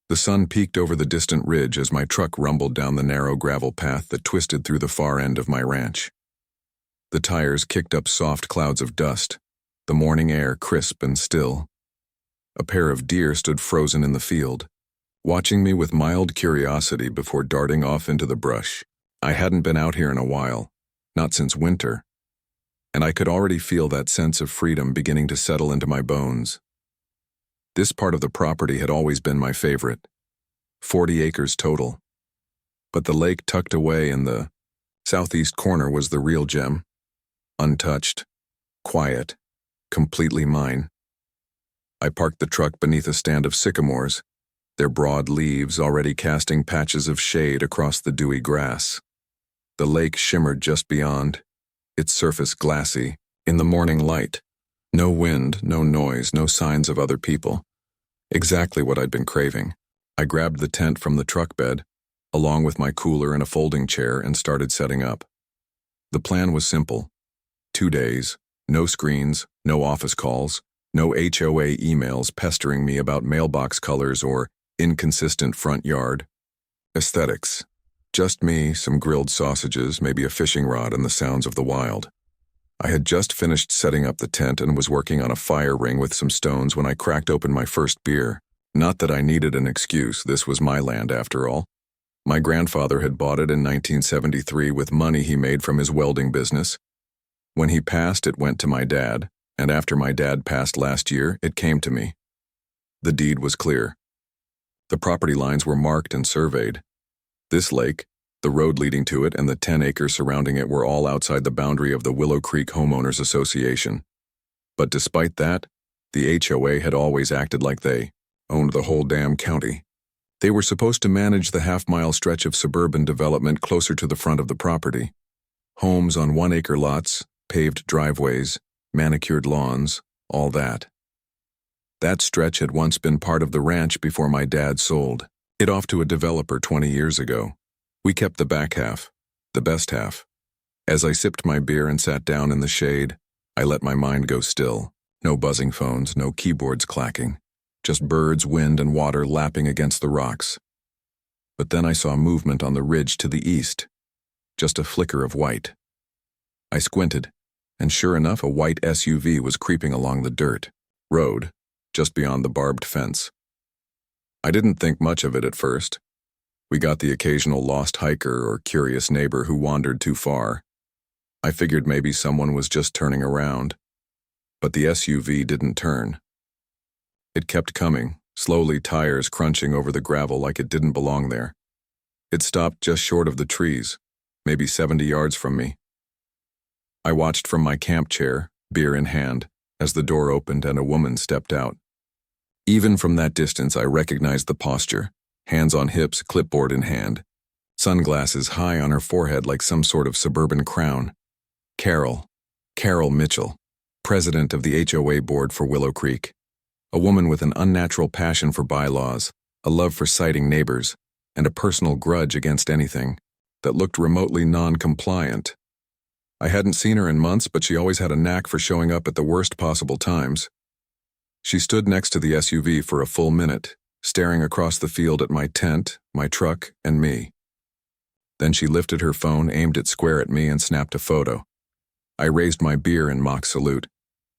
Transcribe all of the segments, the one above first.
The sun peeked over the distant ridge as my truck rumbled down the narrow gravel path that twisted through the far end of my ranch. The tires kicked up soft clouds of dust, the morning air crisp and still. A pair of deer stood frozen in the field, watching me with mild curiosity before darting off into the brush. I hadn't been out here in a while, not since winter, and I could already feel that sense of freedom beginning to settle into my bones. This part of the property had always been my favorite, 40 acres total. But the lake tucked away in the southeast corner was the real gem. Untouched, quiet, completely mine. I parked the truck beneath a stand of sycamores, their broad leaves already casting patches of shade across the dewy grass. The lake shimmered just beyond, its surface glassy, in the morning light. No wind, no noise, no signs of other people. Exactly what I'd been craving. I grabbed the tent from the truck bed, along with my cooler and a folding chair, and started setting up. The plan was simple. 2 days, no screens, no office calls, no HOA emails pestering me about mailbox colors or inconsistent front yard. Aesthetics. Just me, some grilled sausages, maybe a fishing rod, and the sounds of the wild. I had just finished setting up the tent and was working on a fire ring with some stones when I cracked open my first beer. Not that I needed an excuse, this was my land after all. My grandfather had bought it in 1973 with money he made from his welding business. When he passed, it went to my dad, and after my dad passed last year, it came to me. The deed was clear. The property lines were marked and surveyed. This lake, the road leading to it, and the 10 acres surrounding it were all outside the boundary of the Willow Creek Homeowners Association. But despite that, the HOA had always acted like they owned the whole damn county. They were supposed to manage the half-mile stretch of suburban development closer to the front of the property. Homes on 1-acre lots, paved driveways, manicured lawns, all that. That stretch had once been part of the ranch before my dad sold it off to a developer 20 years ago. We kept the back half, the best half. As I sipped my beer and sat down in the shade, I let my mind go still. No buzzing phones, no keyboards clacking. Just birds, wind, and water lapping against the rocks. But then I saw movement on the ridge to the east. Just a flicker of white. I squinted, and sure enough, a white SUV was creeping along the dirt road, just beyond the barbed fence. I didn't think much of it at first. We got the occasional lost hiker or curious neighbor who wandered too far. I figured maybe someone was just turning around. But the SUV didn't turn. It kept coming, slowly, tires crunching over the gravel like it didn't belong there. It stopped just short of the trees, maybe 70 yards from me. I watched from my camp chair, beer in hand, as the door opened and a woman stepped out. Even from that distance, I recognized the posture, hands on hips, clipboard in hand, sunglasses high on her forehead like some sort of suburban crown. Carol Mitchell, president of the HOA board for Willow Creek. A woman with an unnatural passion for bylaws, a love for citing neighbors, and a personal grudge against anything that looked remotely non-compliant. I hadn't seen her in months, but she always had a knack for showing up at the worst possible times. She stood next to the SUV for a full minute, staring across the field at my tent, my truck, and me. Then she lifted her phone, aimed it square at me, and snapped a photo. I raised my beer in mock salute.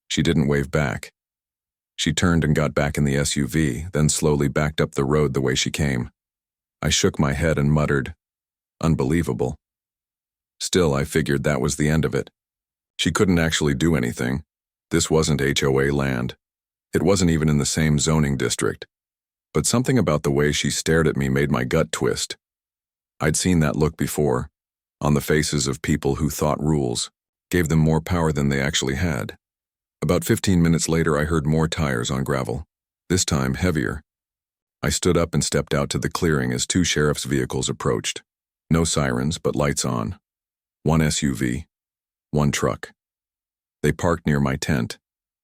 She didn't wave back. She turned and got back in the SUV, then slowly backed up the road the way she came. I shook my head and muttered, "Unbelievable." Still, I figured that was the end of it. She couldn't actually do anything. This wasn't HOA land. It wasn't even in the same zoning district. But something about the way she stared at me made my gut twist. I'd seen that look before, on the faces of people who thought rules gave them more power than they actually had. About 15 minutes later, I heard more tires on gravel, this time heavier. I stood up and stepped out to the clearing as 2 sheriff's vehicles approached. No sirens, but lights on. 1 SUV, 1 truck. They parked near my tent,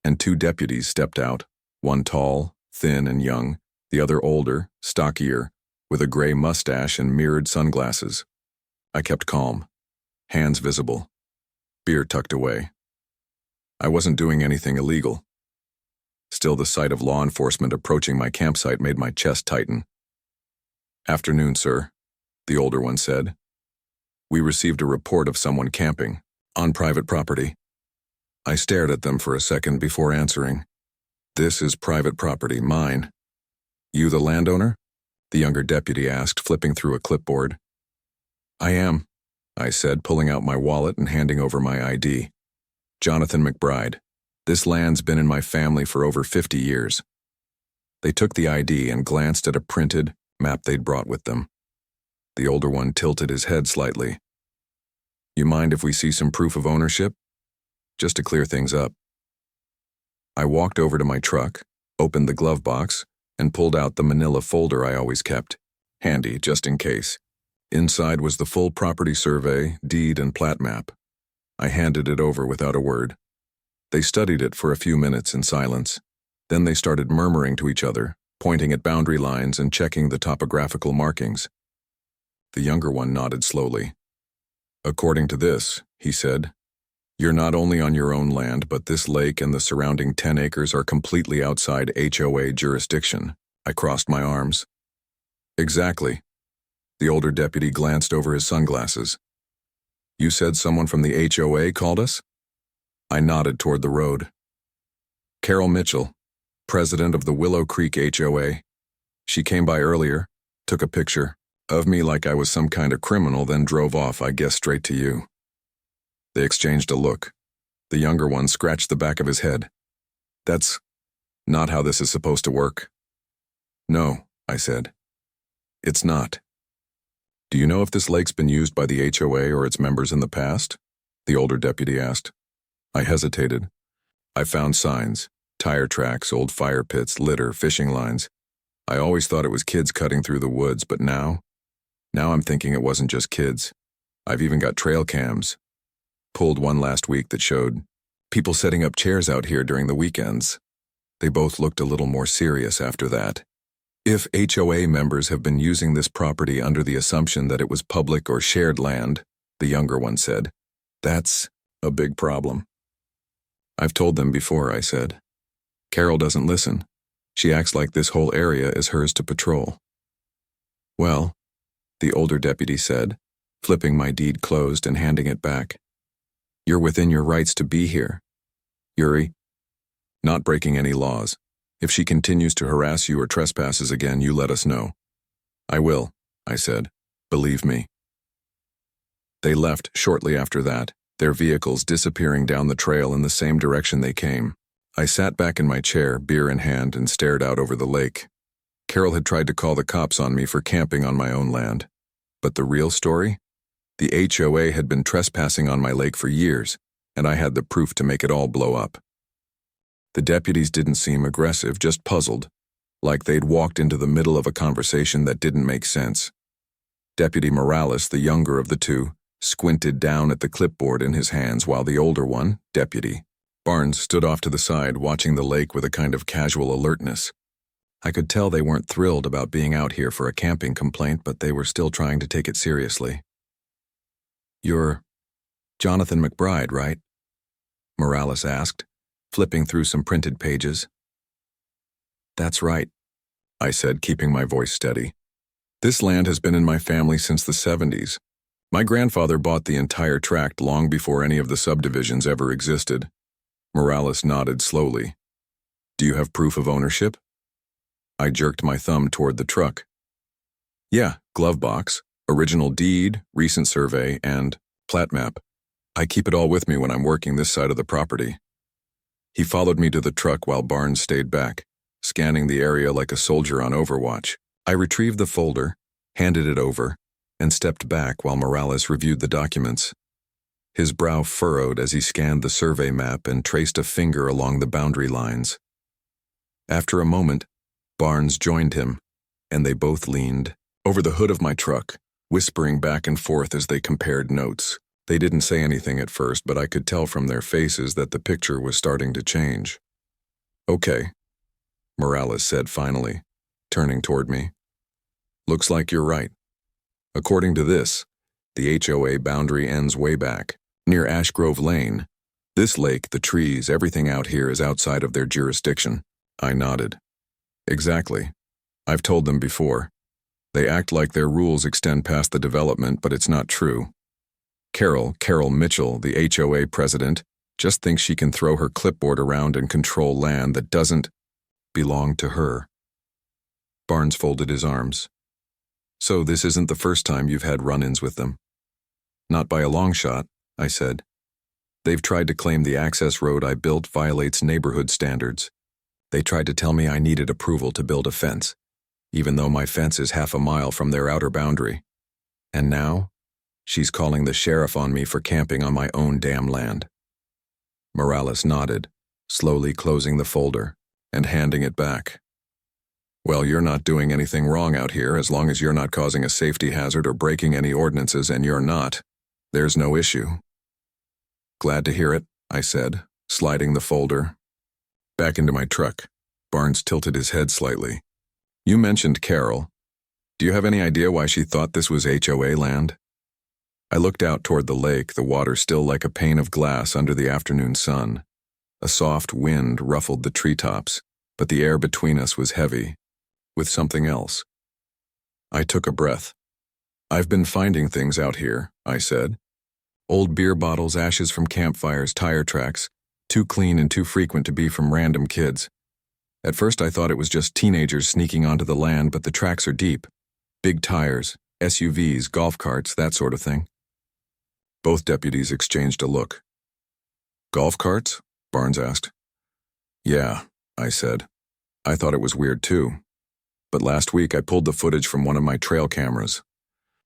and 2 deputies stepped out, one tall, thin, and young, the other older, stockier, with a gray mustache and mirrored sunglasses. I kept calm, hands visible, beer tucked away. I wasn't doing anything illegal. Still, the sight of law enforcement approaching my campsite made my chest tighten. Afternoon, sir, the older one said. We received a report of someone camping on private property. I stared at them for a second before answering. This is private property, mine. You the landowner? The younger deputy asked, flipping through a clipboard. I am, I said, pulling out my wallet and handing over my ID. Jonathan McBride. This land's been in my family for over 50 years. They took the ID and glanced at a printed map they'd brought with them. The older one tilted his head slightly. You mind if we see some proof of ownership? Just to clear things up. I walked over to my truck, opened the glove box, and pulled out the manila folder I always kept, handy just in case. Inside was the full property survey, deed, and plat map. I handed it over without a word. They studied it for a few minutes in silence. Then they started murmuring to each other, pointing at boundary lines and checking the topographical markings. The younger one nodded slowly. According to this, he said, you're not only on your own land, but this lake and the surrounding 10 acres are completely outside HOA jurisdiction. I crossed my arms. Exactly. The older deputy glanced over his sunglasses. You said someone from the HOA called us? I nodded toward the road. Carol Mitchell, president of the Willow Creek HOA. She came by earlier, took a picture of me like I was some kind of criminal, then drove off, I guess, straight to you. They exchanged a look. The younger one scratched the back of his head. That's not how this is supposed to work. No, I said. It's not. Do you know if this lake's been used by the HOA or its members in the past? The older deputy asked. I hesitated. I found signs, tire tracks, old fire pits, litter, fishing lines. I always thought it was kids cutting through the woods, but now I'm thinking it wasn't just kids. I've even got trail cams. Pulled one last week that showed people setting up chairs out here during the weekends. They both looked a little more serious after that. If HOA members have been using this property under the assumption that it was public or shared land, the younger one said, that's a big problem. I've told them before, I said. Carol doesn't listen. She acts like this whole area is hers to patrol. Well, the older deputy said, flipping my deed closed and handing it back. You're within your rights to be here. Yuri, not breaking any laws. If she continues to harass you or trespasses again, you let us know. I will, I said. Believe me. They left shortly after that, their vehicles disappearing down the trail in the same direction they came. I sat back in my chair, beer in hand, and stared out over the lake. Carol had tried to call the cops on me for camping on my own land. But the real story? The HOA had been trespassing on my lake for years, and I had the proof to make it all blow up. The deputies didn't seem aggressive, just puzzled, like they'd walked into the middle of a conversation that didn't make sense. Deputy Morales, the younger of the two, squinted down at the clipboard in his hands while the older one, Deputy Barnes, stood off to the side watching the lake with a kind of casual alertness. I could tell they weren't thrilled about being out here for a camping complaint, but they were still trying to take it seriously. You're Jonathan McBride, right? Morales asked, flipping through some printed pages. That's right, I said, keeping my voice steady. This land has been in my family since the 70s. My grandfather bought the entire tract long before any of the subdivisions ever existed. Morales nodded slowly. Do you have proof of ownership? I jerked my thumb toward the truck. Yeah, glove box, original deed, recent survey, and plat map. I keep it all with me when I'm working this side of the property. He followed me to the truck while Barnes stayed back, scanning the area like a soldier on overwatch. I retrieved the folder, handed it over, and stepped back while Morales reviewed the documents. His brow furrowed as he scanned the survey map and traced a finger along the boundary lines. After a moment, Barnes joined him, and they both leaned over the hood of my truck, whispering back and forth as they compared notes. They didn't say anything at first, but I could tell from their faces that the picture was starting to change. Okay, Morales said finally, turning toward me. Looks like you're right. According to this, the HOA boundary ends way back, near Ash Grove Lane. This lake, the trees, everything out here is outside of their jurisdiction. I nodded. Exactly. I've told them before. They act like their rules extend past the development, but it's not true. Carol Mitchell, the HOA president, just thinks she can throw her clipboard around and control land that doesn't belong to her. Barnes folded his arms. So this isn't the first time you've had run-ins with them? Not by a long shot, I said. They've tried to claim the access road I built violates neighborhood standards. They tried to tell me I needed approval to build a fence, even though my fence is half a mile from their outer boundary. And now, she's calling the sheriff on me for camping on my own damn land. Morales nodded, slowly closing the folder and handing it back. Well, you're not doing anything wrong out here as long as you're not causing a safety hazard or breaking any ordinances, and you're not. There's no issue. Glad to hear it, I said, sliding the folder back into my truck. Barnes tilted his head slightly. You mentioned Carol. Do you have any idea why she thought this was HOA land? I looked out toward the lake, the water still like a pane of glass under the afternoon sun. A soft wind ruffled the treetops, but the air between us was heavy, with something else. I took a breath. I've been finding things out here, I said. Old beer bottles, ashes from campfires, tire tracks, too clean and too frequent to be from random kids. At first I thought it was just teenagers sneaking onto the land, but the tracks are deep. Big tires, SUVs, golf carts, that sort of thing. Both deputies exchanged a look. Golf carts? Barnes asked. Yeah, I said. I thought it was weird too. But last week I pulled the footage from one of my trail cameras.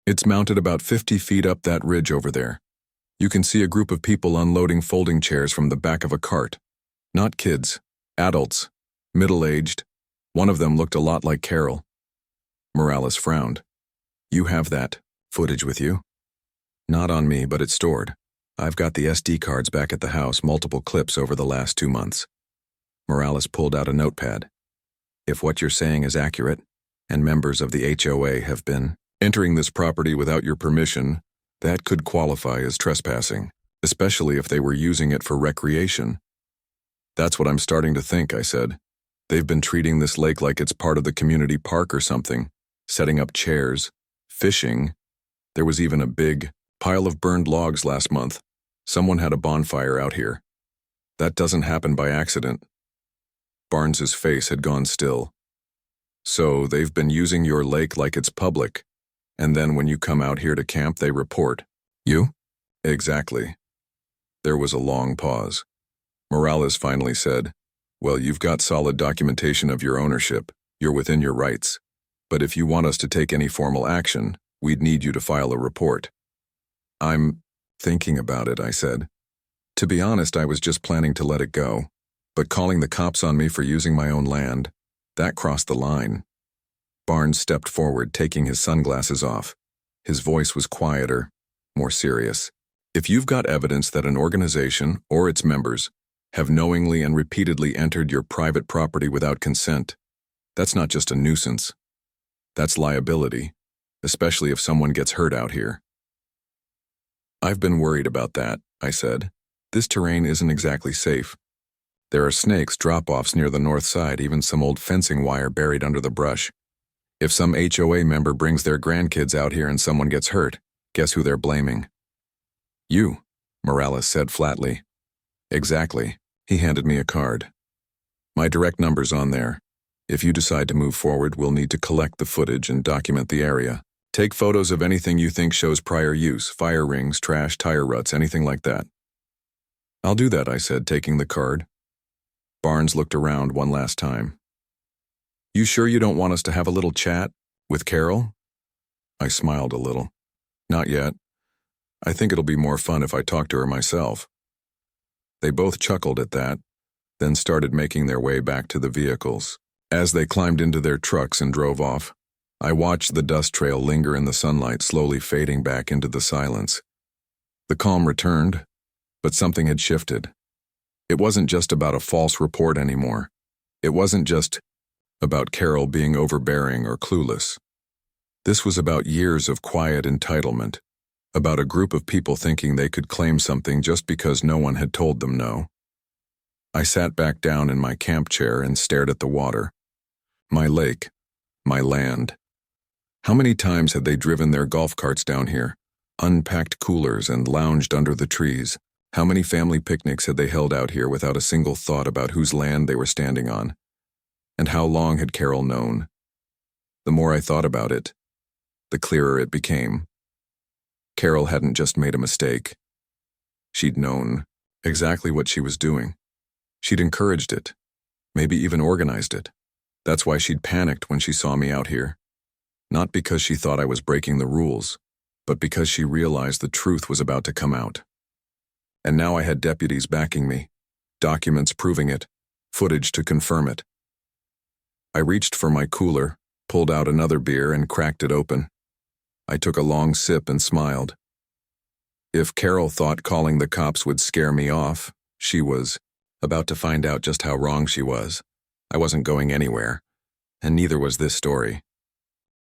It's mounted about 50 feet up that ridge over there. You can see a group of people unloading folding chairs from the back of a cart. Not kids, adults, middle-aged. One of them looked a lot like Carol. Morales frowned. You have that footage with you? Not on me, but it's stored. I've got the SD cards back at the house, multiple clips over the last 2 months. Morales pulled out a notepad. If what you're saying is accurate, and members of the HOA have been entering this property without your permission, that could qualify as trespassing, especially if they were using it for recreation. That's what I'm starting to think, I said. They've been treating this lake like it's part of the community park or something, setting up chairs, fishing. There was even a big pile of burned logs last month. Someone had a bonfire out here. That doesn't happen by accident. Barnes's face had gone still. So they've been using your lake like it's public, and then when you come out here to camp, they report. You? Exactly. There was a long pause. Morales finally said, Well, you've got solid documentation of your ownership. You're within your rights. But if you want us to take any formal action, we'd need you to file a report. I'm thinking about it, I said. To be honest, I was just planning to let it go. But calling the cops on me for using my own land, that crossed the line. Barnes stepped forward, taking his sunglasses off. His voice was quieter, more serious. If you've got evidence that an organization or its members have knowingly and repeatedly entered your private property without consent, that's not just a nuisance. That's liability, especially if someone gets hurt out here. I've been worried about that, I said. This terrain isn't exactly safe. There are snakes, drop-offs near the north side, even some old fencing wire buried under the brush. If some HOA member brings their grandkids out here and someone gets hurt, guess who they're blaming? You, Morales said flatly. Exactly. He handed me a card. My direct number's on there. If you decide to move forward, we'll need to collect the footage and document the area. Take photos of anything you think shows prior use, fire rings, trash, tire ruts, anything like that. I'll do that, I said, taking the card. Barnes looked around one last time. You sure you don't want us to have a little chat with Carol? I smiled a little. Not yet. I think it'll be more fun if I talk to her myself. They both chuckled at that, then started making their way back to the vehicles. As they climbed into their trucks and drove off, I watched the dust trail linger in the sunlight, slowly fading back into the silence. The calm returned, but something had shifted. It wasn't just about a false report anymore. It wasn't just about Carol being overbearing or clueless. This was about years of quiet entitlement, about a group of people thinking they could claim something just because no one had told them no. I sat back down in my camp chair and stared at the water. My lake, my land. How many times had they driven their golf carts down here, unpacked coolers and lounged under the trees? How many family picnics had they held out here without a single thought about whose land they were standing on? And how long had Carol known? The more I thought about it, the clearer it became. Carol hadn't just made a mistake. She'd known exactly what she was doing. She'd encouraged it, maybe even organized it. That's why she'd panicked when she saw me out here. Not because she thought I was breaking the rules, but because she realized the truth was about to come out. And now I had deputies backing me, documents proving it, footage to confirm it. I reached for my cooler, pulled out another beer and cracked it open. I took a long sip and smiled. If Carol thought calling the cops would scare me off, she was about to find out just how wrong she was. I wasn't going anywhere, and neither was this story.